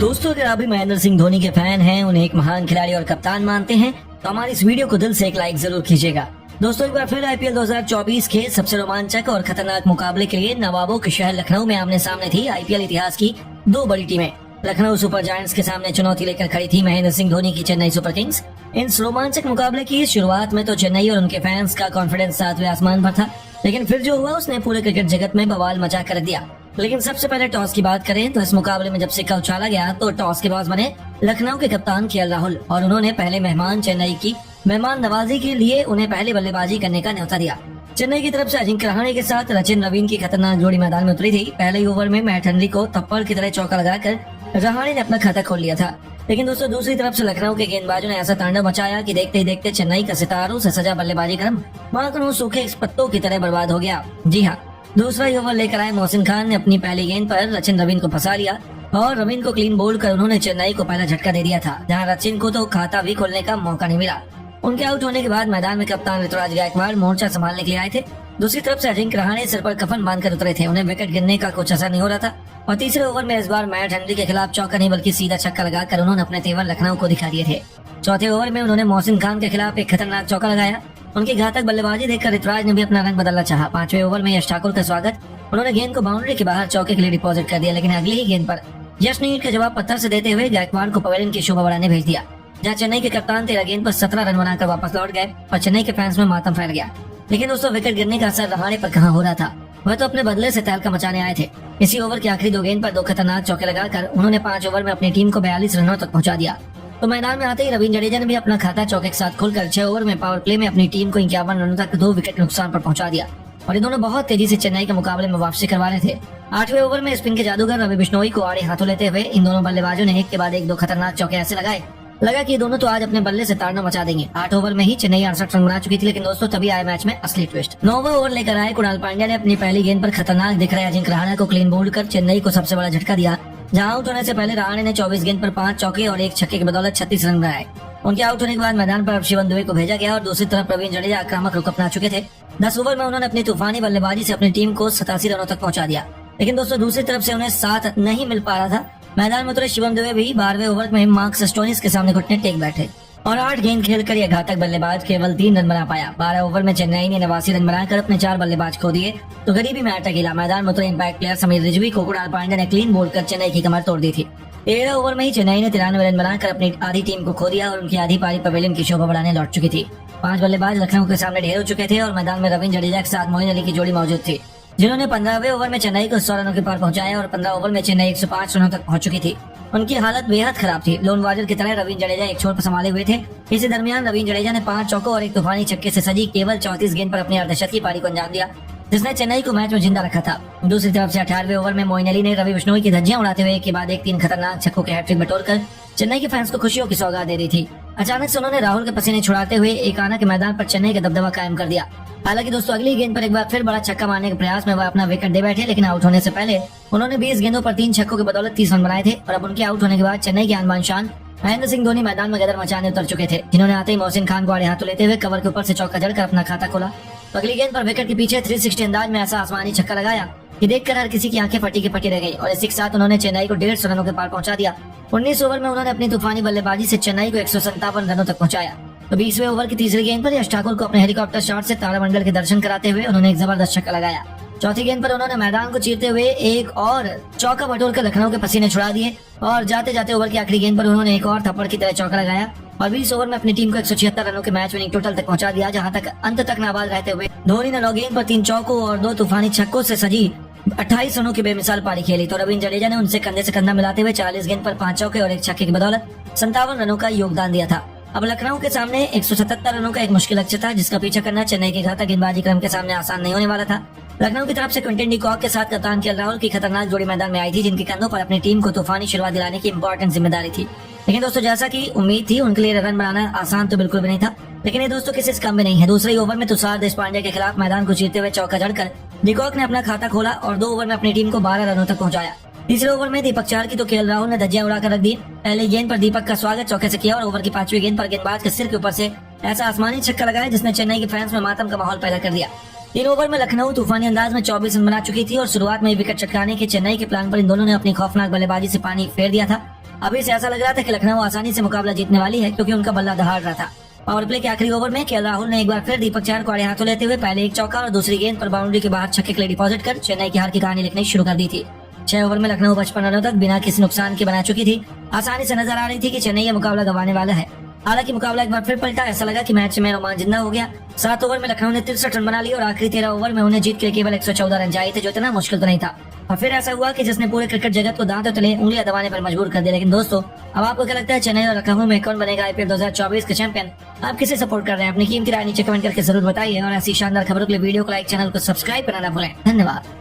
दोस्तों, अगर आप भी महेंद्र सिंह धोनी के फैन हैं, उन्हें एक महान खिलाड़ी और कप्तान मानते हैं, तो हमारी इस वीडियो को दिल से एक लाइक जरूर कीजिएगा। दोस्तों, एक बार फिर आईपीएल 2024 के सबसे रोमांचक और खतरनाक मुकाबले के लिए नवाबों के शहर लखनऊ में आमने सामने थी आईपीएल इतिहास की दो बड़ी टीमें। लखनऊ सुपर जायंट्स के सामने चुनौती लेकर खड़ी थी महेंद्र सिंह धोनी की चेन्नई सुपर किंग्स। इस रोमांचक मुकाबले की शुरुआत में तो चेन्नई और उनके फैंस का कॉन्फिडेंस सातवें आसमान पर था, लेकिन फिर जो हुआ उसने पूरे क्रिकेट जगत में बवाल मचा कर दिया। लेकिन सबसे पहले टॉस की बात करें तो इस मुकाबले में जब सिक्का उछाला गया तो टॉस के बॉस बने लखनऊ के कप्तान केएल राहुल और उन्होंने पहले मेहमान चेन्नई की मेहमान नवाजी के लिए उन्हें पहले बल्लेबाजी करने का न्योता दिया। चेन्नई की तरफ से अजिंक्य रहाणे के साथ सचिन रवीन की खतरनाक जोड़ी मैदान में उतरी थी। पहले ही ओवर में मैट हेनरी को थप्पड़ की तरह चौका लगाकर रहाणे ने अपना खाता खोल लिया था। लेकिन दोस्तों, दूसरी तरफ से लखनऊ के गेंदबाजों ने ऐसा तांडव मचाया कि देखते ही देखते चेन्नई का सितारों से सजा बल्लेबाजी क्रम मानो सूखे पत्तों की तरह बर्बाद हो गया। जी हाँ, दूसरा ही ओवर लेकर आए मोहसिन खान ने अपनी पहली गेंद पर सचिन रवीन को फंसा लिया और रवीन को क्लीन बोल्ड कर उन्होंने चेन्नई को पहला झटका दे दिया था, जहां सचिन को तो खाता भी खोलने का मौका नहीं मिला। उनके आउट होने के बाद मैदान में कप्तान ऋतुराज गायकवाड़ मोर्चा संभालने के लिए आए थे। दूसरी तरफ से अजिंक्य रहाणे सिर पर कफन बांधकर उतरे थे। उन्हें विकेट गिरने का कुछ असर नहीं हो रहा था और तीसरे ओवर में इस बार मैट हेनरी के खिलाफ चौका नहीं बल्कि सीधा छक्का लगाकर उन्होंने अपने तेवर लखनऊ को दिखा दिए थे। चौथे ओवर में उन्होंने मोहसिन खान के खिलाफ एक खतरनाक चौका लगाया। उनकी घातक बल्लेबाजी देखकर ऋतुराज ने भी अपना रंग बदलना चाहा। पांचवें ओवर में यश ठाकुर का स्वागत, उन्होंने गेंद को बाउंड्री के बाहर चौके के लिए डिपॉजिट कर दिया, लेकिन अगली ही गेंद पर यश ने ईंट का जवाब पत्थर से देते हुए गायकवाड़ को पवेलियन की शोभा बढ़ाने भेज दिया, जहां चेन्नई के कप्तान 13 गेंद पर 17 रन बनाकर वापस लौट गए और चेन्नई के फैंस में मातम फैल गया। लेकिन दोस्तों, विकेट गिरने का असर रहाणे पर कहां हो रहा था, वह तो अपने बदले से तहलका मचाने आए थे। इसी ओवर की आखिरी दो गेंद पर दो खतरनाक चौके लगाकर उन्होंने 5 ओवर में अपनी टीम को 42 रनों तक पहुंचा दिया। तो मैदान में आते ही रवींद्र जडेजा ने भी अपना खाता चौके के साथ खोलकर 6 ओवर में पावर प्ले में अपनी टीम को 51 रनों तक 2 विकेट नुकसान पर पहुंचा दिया और ये दोनों बहुत तेजी से चेन्नई के मुकाबले में वापसी करवा रहे थे। 8वें ओवर में स्पिन के जादूगर रवि बिश्नोई को आड़े हाथों लेते हुए इन दोनों बल्लेबाजों ने एक के बाद एक 2 खतरनाक चौके ऐसे लगाए, लगा कि ये दोनों तो आज अपने बल्ले से ताड़ना मचा देंगे। 8 ओवर में ही चेन्नई 68 रन बना चुकी थी, लेकिन दोस्तों तभी आए मैच में असली ट्विस्ट। 9वां ओवर लेकर आए कुणाल पांड्या ने अपनी पहली गेंद पर खतरनाक दिख रहे अजिंक्य रहाणे को क्लीन बोल्ड कर चेन्नई को सबसे बड़ा झटका दिया, जहां आउट होने से पहले रहाणे ने 24 गेंद पर 5 चौके और 1 छक्के की बदौलत 36 रन बनाए। उनके आउट होने के बाद मैदान पर अब शिवम दुबे को भेजा गया और दूसरी तरफ रवींद्र जडेजा आक्रामक रुख अपना चुके थे। 10 ओवर में उन्होंने अपनी तूफानी बल्लेबाजी से अपनी टीम को 87 रनों तक पहुंचा दिया, लेकिन दोस्तों दूसरी तरफ से उन्हें साथ नहीं मिल पा रहा था। मैदान में उतरे शिवम दुबे भी 12वें ओवर में मार्कस स्टोइनिस के सामने घुटने टेक बैठे और 8 गेंद खेलकर यह घातक बल्लेबाज केवल 3 रन बना पाया। 12 ओवर में चेन्नई ने 89 रन बनाकर अपने 4 बल्लेबाज खो दिए तो गरीबी में आटा गिला। मैदान में उतरे इम्पैक्ट प्लेयर समीर रिजवी को कुणाल पांड्या ने क्लीन बोल्ड कर चेन्नई की कमर तोड़ दी थी। 13 ओवर में ही चेन्नई ने 93 रन बनाकर अपनी आधी टीम को खो दिया और उनकी आधी पारी पवेलियन की शोभा बढ़ाने लौट चुकी थी। 5 बल्लेबाज लखनऊ के सामने ढेर हो चुके थे और मैदान में रवींद्र जडेजा के साथ मोइन अली की जोड़ी मौजूद थी, जिन्होंने 15वें ओवर में चेन्नई को 100 रनों के पार पहुंचाया और 15 ओवर में चेन्नई 105 रनों तक पहुंच चुकी थी। उनकी हालत बेहद खराब थी। लोन वारियर की तरह रवींद्र जडेजा एक छोर पर संभाले हुए थे। इसी दरमियान रवींद्र जडेजा ने 5 चौकों और एक तूफानी छक्के से सजी केवल 34 गेंद पर अपनी अर्धशतकीय पारी को अंजाम दिया, जिसने चेन्नई को मैच में जिंदा रखा था। दूसरी तरफ से 18वें ओवर में मोइन अली ने रवि बिश्नोई की धज्जियां उड़ाते हुए एक के बाद एक 3 खतरनाक छक्कों के हैट्रिक बटोरकर चेन्नई के फैंस को खुशियों की सौगात दे दी थी। अचानक से उन्होंने राहुल के पसीने छुड़ाते हुए एकाना के मैदान पर चेन्नई का दबदबा कायम कर दिया। हालांकि दोस्तों, अगली गेंद पर एक बार फिर बड़ा छक्का मारने के प्रयास में वह अपना विकेट दे बैठे, लेकिन आउट होने से पहले उन्होंने 20 गेंदों पर 3 छक्कों की बदौलत 30 रन बनाए थे और अब उनके आउट होने के बाद चेन्नई के आन शान महेंद्र सिंह धोनी मैदान में गदर मचाने उतर चुके थे, जिन्होंने आते ही मोहसिन खान को आड़े हाथों लेते हुए कवर के ऊपर से चौका जड़कर अपना खाता खोला। तो अगली गेंद पर विकेट के पीछे 360 अंदाज में ऐसा आसमानी छक्का लगाया कि देखकर हर किसी की आंखें फटी की फटी रह गई और इसी के साथ उन्होंने चेन्नई को 150 रनों के पार पहुंचा दिया। 19 ओवर में उन्होंने अपनी तूफानी बल्लेबाजी से चेन्नई को 157 रनों तक पहुंचाया। तो 20वें ओवर की तीसरी गेंद पर यश ठाकुर को अपने हेलीकॉप्टर शॉट से तारामंडल के दर्शन कराते हुए उन्होंने एक जबरदस्त छक्का लगाया। चौथी गेंद पर उन्होंने मैदान को चीरते हुए एक और चौका बटोरकर लखनऊ के पसीने छुड़ा दिए और जाते जाते ओवर की आखिरी गेंद पर उन्होंने एक और थप्पड़ की तरह चौका लगाया और 20 ओवर में अपनी टीम को 176 रनों के मैच विनिंग टोटल तक पहुंचा दिया, जहां तक अंत तक नाबाद रहते हुए धोनी ने 9 गेंद पर 3 चौकों और 2 तूफानी छक्कों से सजी 28 रनों की बेमिसाल पारी खेली। तो रवींद्र जडेजा ने उनसे कंधे से कंधा मिलाते हुए 40 गेंद पर 5 चौके और 1 छक्के की बदौलत 57 रनों का योगदान दिया था। अब लखनऊ के सामने 177 रनों का एक मुश्किल लक्ष्य था, जिसका पीछा करना चेन्नई के घातक गेंदबाजी क्रम के सामने आसान नहीं होने वाला था। लखनऊ की तरफ से क्विंटन डी कॉक के साथ कप्तान केएल राहुल की खतरनाक जोड़ी मैदान में आई थी, जिनके कंधों पर अपनी टीम को तूफानी शुरुआत दिलाने की इंपॉर्टेंट जिम्मेदारी थी। लेकिन दोस्तों, जैसा कि उम्मीद थी, उनके लिए रन बनाना आसान तो बिल्कुल भी नहीं था, लेकिन ये दोस्तों किसी से कम भी नहीं है। दूसरे ओवर में तुषार देशपांडे के खिलाफ मैदान को चीरते हुए चौका जड़कर डिकॉक ने अपना खाता खोला और 2 ओवर में अपनी टीम को 12 रनों तक पहुंचाया। तीसरे ओवर में दीपक चार की तो केएल राहुल ने धज्जियां उड़ाकर रख दी। पहली गेंद पर दीपक का स्वागत चौके से किया और ओवर की 5वीं गेंद पर गेंदबाज के सिर के ऊपर से ऐसा आसमानी छक्का लगाया जिसने चेन्नई के फैंस में मातम का माहौल पैदा कर दिया। 3 ओवर में लखनऊ तूफानी अंदाज में 24 रन बना चुकी थी और शुरुआत में विकेट चटकाने के चेन्नई के प्लान पर इन दोनों ने अपनी खौफनाक बल्लेबाजी से पानी फेर दिया था। अभी से ऐसा लग रहा था कि लखनऊ आसानी से मुकाबला जीतने वाली है, क्योंकि उनका बल्ला दहाड़ रहा था। पावर प्ले के आखिरी ओवर में केएल राहुल ने एक बार फिर दीपक चहर को आड़े हाथों लेते हुए पहले एक चौका और दूसरी गेंद पर बाउंड्री के बाहर छक्के के लिए डिपॉजिट कर चेन्नई की हार की कहानी लिखनी शुरू कर दी थी। 6 ओवर में लखनऊ 55 रनों तक बिना किसी नुकसान के बना चुकी थी। आसानी से नजर आ रही थी कि चेन्नई ये मुकाबला गंवाने वाला है। हालांकि मुकाबला एक बार फिर पलटा, ऐसा लगा कि मैच में रोमांच जिंदा हो गया। 7 ओवर में लखनऊ ने 63 रन बना लिए और आखिरी 13 ओवर में उन्हें जीत के केवल 114 रन चाहिए थे, जो इतना मुश्किल तो नहीं था। और फिर ऐसा हुआ कि जिसने पूरे क्रिकेट जगत को दांतों तले उंगलियां दबाने पर मजबूर कर दिया। लेकिन दोस्तों, अब आपको क्या लगता है, चेन्नई और लखनऊ में कौन बनेगा आईपीएल 2024 के चैंपियन? आप किसे सपोर्ट कर रहे हैं? अपनी कीमती राय नीचे कमेंट करके जरूर बताइए और ऐसी शानदार खबरों के लिए वीडियो को लाइक, चैनल को सब्सक्राइब करना ना भूलें। धन्यवाद।